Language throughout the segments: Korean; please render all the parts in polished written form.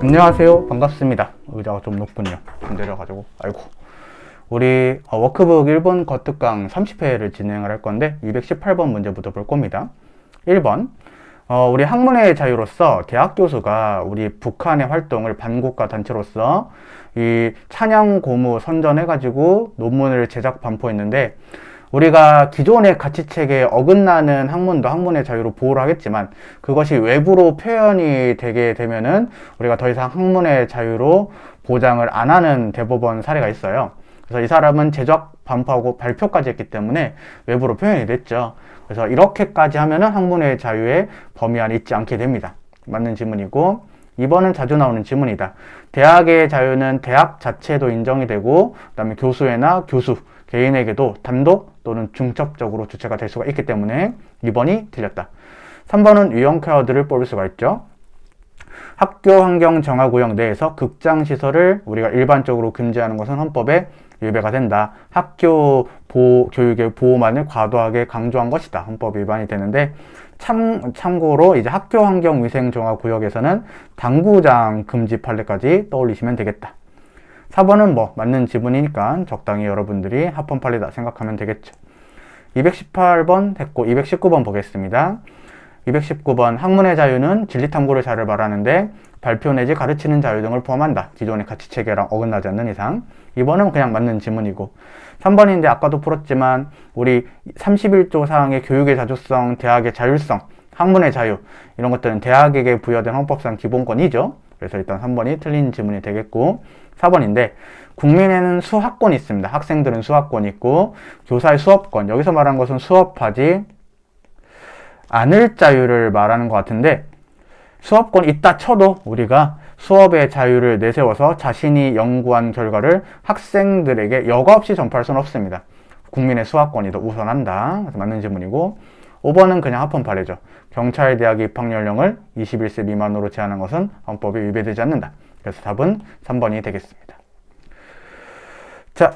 안녕하세요. 반갑습니다. 의자가 좀 높군요. 좀 내려가지고. 아이고. 우리 워크북 1번 거특강 30회를 진행을 할 건데 218번 문제부터 볼 겁니다. 1번. 우리 학문의 자유로서 대학 교수가 우리 북한의 활동을 반국가 단체로서 이 찬양 고무 선전해가지고 논문을 제작 반포했는데, 우리가 기존의 가치체계에 어긋나는 학문도 학문의 자유로 보호를 하겠지만 그것이 외부로 표현이 되게 되면은 우리가 더 이상 학문의 자유로 보장을 안 하는 대법원 사례가 있어요. 그래서 이 사람은 제작 반포하고 발표까지 했기 때문에 외부로 표현이 됐죠. 그래서 이렇게까지 하면은 학문의 자유의 범위 안에 있지 않게 됩니다. 맞는 질문이고, 2번은 자주 나오는 질문이다. 대학의 자유는 대학 자체도 인정이 되고, 그 다음에 교수회나 교수 개인에게도 단독 또는 중첩적으로 주체가 될 수가 있기 때문에 2번이 틀렸다. 3번은 유형 퀘어들을 뽑을 수가 있죠. 학교 환경 정화구역 내에서 극장 시설을 우리가 일반적으로 금지하는 것은 헌법에 위배가 된다. 학교 교육의 보호만을 과도하게 강조한 것이다. 헌법 위반이 되는데, 참고로 이제 학교 환경 위생 정화구역에서는 당구장 금지 판례까지 떠올리시면 되겠다. 4번은 뭐 맞는 지문이니까 적당히 여러분들이 합헌 판례다 생각하면 되겠죠. 218번 했고 219번 보겠습니다. 219번 학문의 자유는 진리탐구를 자유를 말하는데 발표 내지 가르치는 자유 등을 포함한다. 기존의 가치체계랑 어긋나지 않는 이상. 2번은 그냥 맞는 지문이고, 3번인데 아까도 풀었지만 우리 31조 사항의 교육의 자주성, 대학의 자율성, 학문의 자유, 이런 것들은 대학에게 부여된 헌법상 기본권이죠. 그래서 일단 3번이 틀린 지문이 되겠고, 4번인데 국민에는 수학권이 있습니다. 학생들은 수학권이 있고 교사의 수업권, 여기서 말하는 것은 수업하지 않을 자유를 말하는 것 같은데, 수업권이 있다 쳐도 우리가 수업의 자유를 내세워서 자신이 연구한 결과를 학생들에게 여과 없이 전파할 수는 없습니다. 국민의 수학권이 더 우선한다. 그래서 맞는 질문이고, 5번은 그냥 합헌 판례죠. 경찰대학의 입학 연령을 21세 미만으로 제한한 것은 헌법에 위배되지 않는다. 그래서 답은 3번이 되겠습니다. 자,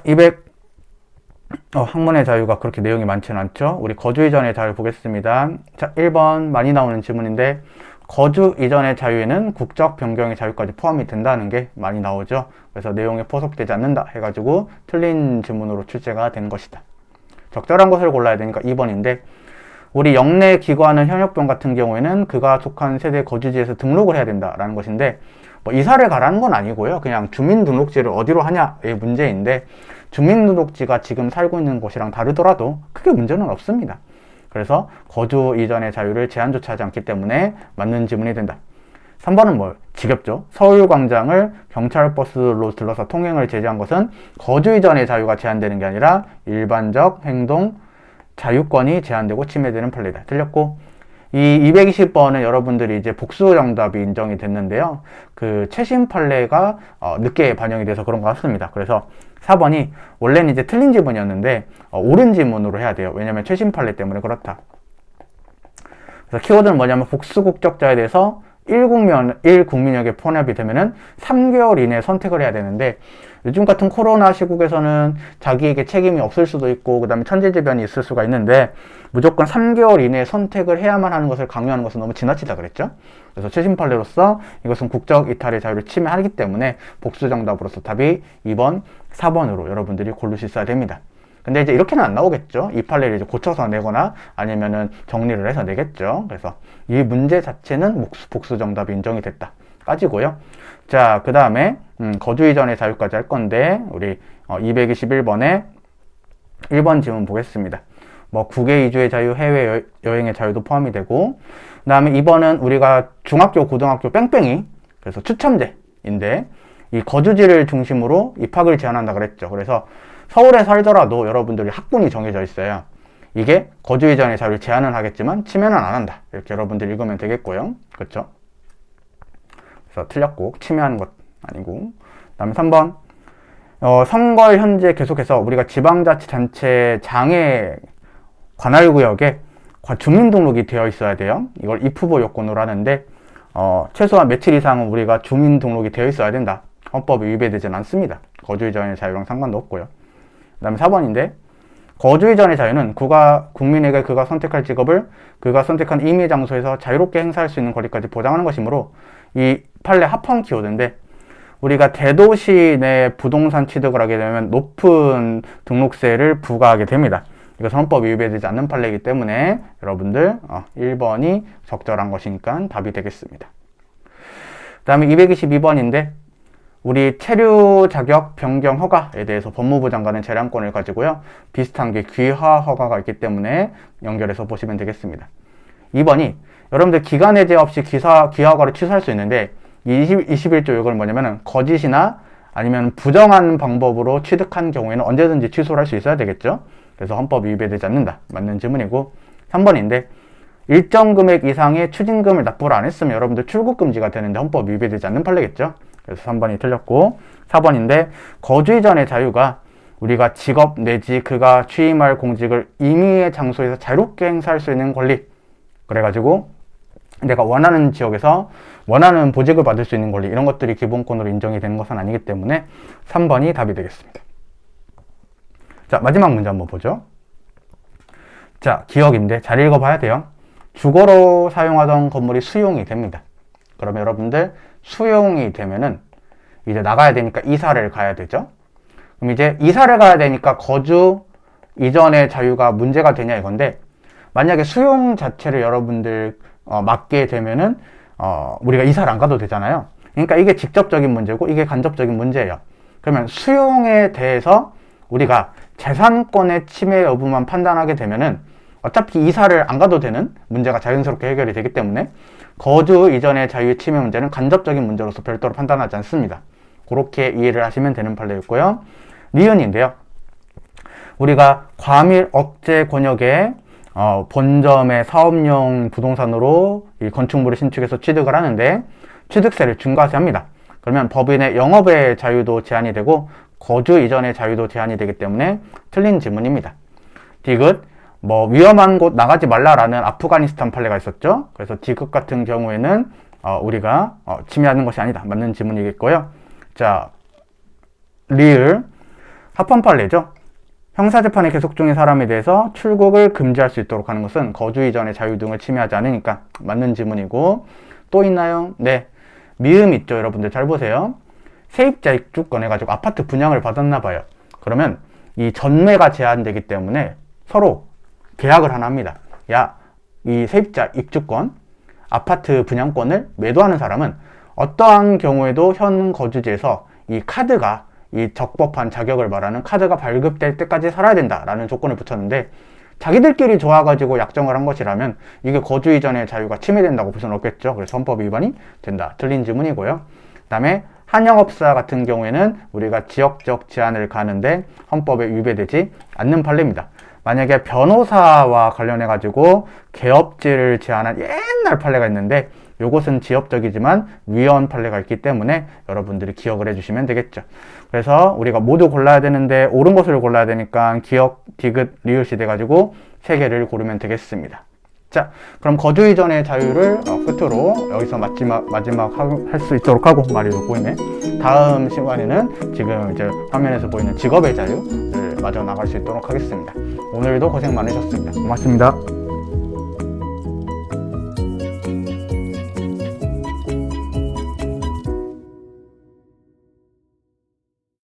학문의 자유가 그렇게 내용이 많지는 않죠. 우리 거주 이전의 자유 보겠습니다. 자, 1번 많이 나오는 질문인데, 거주 이전의 자유에는 국적 변경의 자유까지 포함이 된다는 게 많이 나오죠. 그래서 내용에 포섭되지 않는다 해가지고 틀린 질문으로 출제가 된 것이다. 적절한 것을 골라야 되니까 2번인데, 우리 영내 기관은 현역병 같은 경우에는 그가 속한 세대 거주지에서 등록을 해야 된다라는 것인데, 뭐 이사를 가라는 건 아니고요. 그냥 주민등록지를 어디로 하냐의 문제인데, 주민등록지가 지금 살고 있는 곳이랑 다르더라도 크게 문제는 없습니다. 그래서 거주 이전의 자유를 제한조차 하지 않기 때문에 맞는 지문이 된다. 3번은 뭐 지겹죠. 서울광장을 경찰버스로 들러서 통행을 제재한 것은 거주 이전의 자유가 제한되는 게 아니라 일반적 행동 자유권이 제한되고 침해되는 판례다. 틀렸고, 이 220번은 여러분들이 이제 복수 정답이 인정이 됐는데요. 그 최신 판례가 늦게 반영이 돼서 그런 것 같습니다. 그래서 4번이 원래는 이제 틀린 지문이었는데 옳은 지문으로 해야 돼요. 왜냐면 최신 판례 때문에 그렇다. 그래서 키워드는 뭐냐면 복수 국적자에 대해서 1국민역에 포함이 되면은 3개월 이내에 선택을 해야 되는데, 요즘 같은 코로나 시국에서는 자기에게 책임이 없을 수도 있고, 그 다음에 천재지변이 있을 수가 있는데, 무조건 3개월 이내에 선택을 해야만 하는 것을 강요하는 것은 너무 지나치다 그랬죠. 그래서 최신 판례로서 이것은 국적 이탈의 자유를 침해하기 때문에 복수 정답으로서 답이 2번, 4번으로 여러분들이 고를 수 있어야 됩니다. 근데 이제 이렇게는 안 나오겠죠. 이 판례를 이제 고쳐서 내거나 아니면은 정리를 해서 내겠죠. 그래서 이 문제 자체는 복수 정답이 인정이 됐다 까지고요. 자, 그 다음에 거주 이전의 자유까지 할 건데, 우리 221번에 1번 질문 보겠습니다. 뭐 국외 이주의 자유, 해외 여행의 자유도 포함이 되고, 그 다음에 2번은 우리가 중학교, 고등학교 뺑뺑이, 그래서 추첨제인데 이 거주지를 중심으로 입학을 제한한다 그랬죠. 그래서 서울에 살더라도 여러분들이 학군이 정해져 있어요. 이게 거주 이전의 자유를 제한은 하겠지만 침해는 안 한다. 이렇게 여러분들 읽으면 되겠고요. 그렇죠? 그래서 틀렸고, 침해하는 것 아니고. 그 다음에 3번. 선거 현재 계속해서 우리가 지방자치단체 장애 관할구역에 주민등록이 되어 있어야 돼요. 이걸 입후보 요건으로 하는데, 최소한 며칠 이상은 우리가 주민등록이 되어 있어야 된다. 헌법이 위배되지는 않습니다. 거주 이전의 자유랑 상관도 없고요. 그 다음에 4번인데, 거주 이전의 자유는 국민에게 그가 선택할 직업을 그가 선택한 임의 장소에서 자유롭게 행사할 수 있는 권리까지 보장하는 것이므로 이 판례 합헌 키워드인데 우리가 대도시 내 부동산 취득을 하게 되면 높은 등록세를 부과하게 됩니다. 이것은 헌법에 위배되지 않는 판례이기 때문에 여러분들 1번이 적절한 것이니까 답이 되겠습니다. 그 다음에 222번인데 우리 체류 자격 변경 허가에 대해서 법무부 장관은 재량권을 가지고요. 비슷한 게 귀화 허가가 있기 때문에 연결해서 보시면 되겠습니다. 2번이 여러분들 기간 해제 없이 귀화 허가를 취소할 수 있는데 21조 요건 뭐냐면은 거짓이나 아니면 부정한 방법으로 취득한 경우에는 언제든지 취소를 할 수 있어야 되겠죠. 그래서 헌법이 위배되지 않는다. 맞는 질문이고 3번인데 일정 금액 이상의 추징금을 납부를 안 했으면 여러분들 출국 금지가 되는데 헌법이 위배되지 않는 판례겠죠. 그래서 3번이 틀렸고 4번인데 거주 이전의 자유가 우리가 직업 내지 그가 취임할 공직을 임의의 장소에서 자유롭게 행사할 수 있는 권리 그래가지고 내가 원하는 지역에서 원하는 보직을 받을 수 있는 권리 이런 것들이 기본권으로 인정이 되는 것은 아니기 때문에 3번이 답이 되겠습니다. 자, 마지막 문제 한번 보죠. 자, 기억인데 잘 읽어봐야 돼요. 주거로 사용하던 건물이 수용이 됩니다. 그러면 여러분들 수용이 되면은 이제 나가야 되니까 이사를 가야 되죠. 그럼 이제 이사를 가야 되니까 거주 이전의 자유가 문제가 되냐 이건데 만약에 수용 자체를 여러분들 맡게 되면은 우리가 이사를 안 가도 되잖아요. 그러니까 이게 직접적인 문제고 이게 간접적인 문제예요. 그러면 수용에 대해서 우리가 재산권의 침해 여부만 판단하게 되면은 어차피 이사를 안 가도 되는 문제가 자연스럽게 해결이 되기 때문에 거주 이전의 자유의 침해 문제는 간접적인 문제로서 별도로 판단하지 않습니다. 그렇게 이해를 하시면 되는 판례였고요. 니은인데요. 우리가 과밀 억제 권역의 본점의 사업용 부동산으로 이 건축물을 신축해서 취득을 하는데 취득세를 중과세합니다. 그러면 법인의 영업의 자유도 제한이 되고 거주 이전의 자유도 제한이 되기 때문에 틀린 지문입니다. 디귿 위험한 곳 나가지 말라라는 아프가니스탄 판례가 있었죠. 그래서 디귿 같은 경우에는 우리가 침해하는 것이 아니다. 맞는 지문이겠고요. 자, 리을 합헌 판례죠. 형사재판이 계속 중인 사람에 대해서 출국을 금지할 수 있도록 하는 것은 거주 이전의 자유 등을 침해하지 않으니까 맞는 지문이고 또 있나요? 네, 미음 있죠. 여러분들 잘 보세요. 세입자 입주권 해가지고 아파트 분양을 받았나 봐요. 그러면 이 전매가 제한되기 때문에 서로 계약을 하나 합니다. 야, 이 세입자 입주권, 아파트 분양권을 매도하는 사람은 어떠한 경우에도 현 거주지에서 이 카드가 이 적법한 자격을 말하는 카드가 발급될 때까지 살아야 된다라는 조건을 붙였는데 자기들끼리 좋아가지고 약정을 한 것이라면 이게 거주 이전의 자유가 침해된다고 볼 수는 없겠죠. 그래서 헌법 위반이 된다. 틀린 지문이고요. 그 다음에 한영업사 같은 경우에는 우리가 지역적 제한을 가는데 헌법에 위배되지 않는 판례입니다. 만약에 변호사와 관련해가지고 개업지를 제한한 옛날 판례가 있는데 요것은 지역적이지만 위헌 판례가 있기 때문에 여러분들이 기억을 해주시면 되겠죠. 그래서 우리가 모두 골라야 되는데 옳은 것을 골라야 되니까 기억, 디귿, 리을시 돼가지고 3개를 고르면 되겠습니다. 자, 그럼 거주 이전의 자유를 끝으로 여기서 마지막 할 수 있도록 하고 말이로 보이네. 다음 시간에는 지금 이제 화면에서 보이는 직업의 자유를 마저 나갈 수 있도록 하겠습니다. 오늘도 고생 많으셨습니다. 고맙습니다.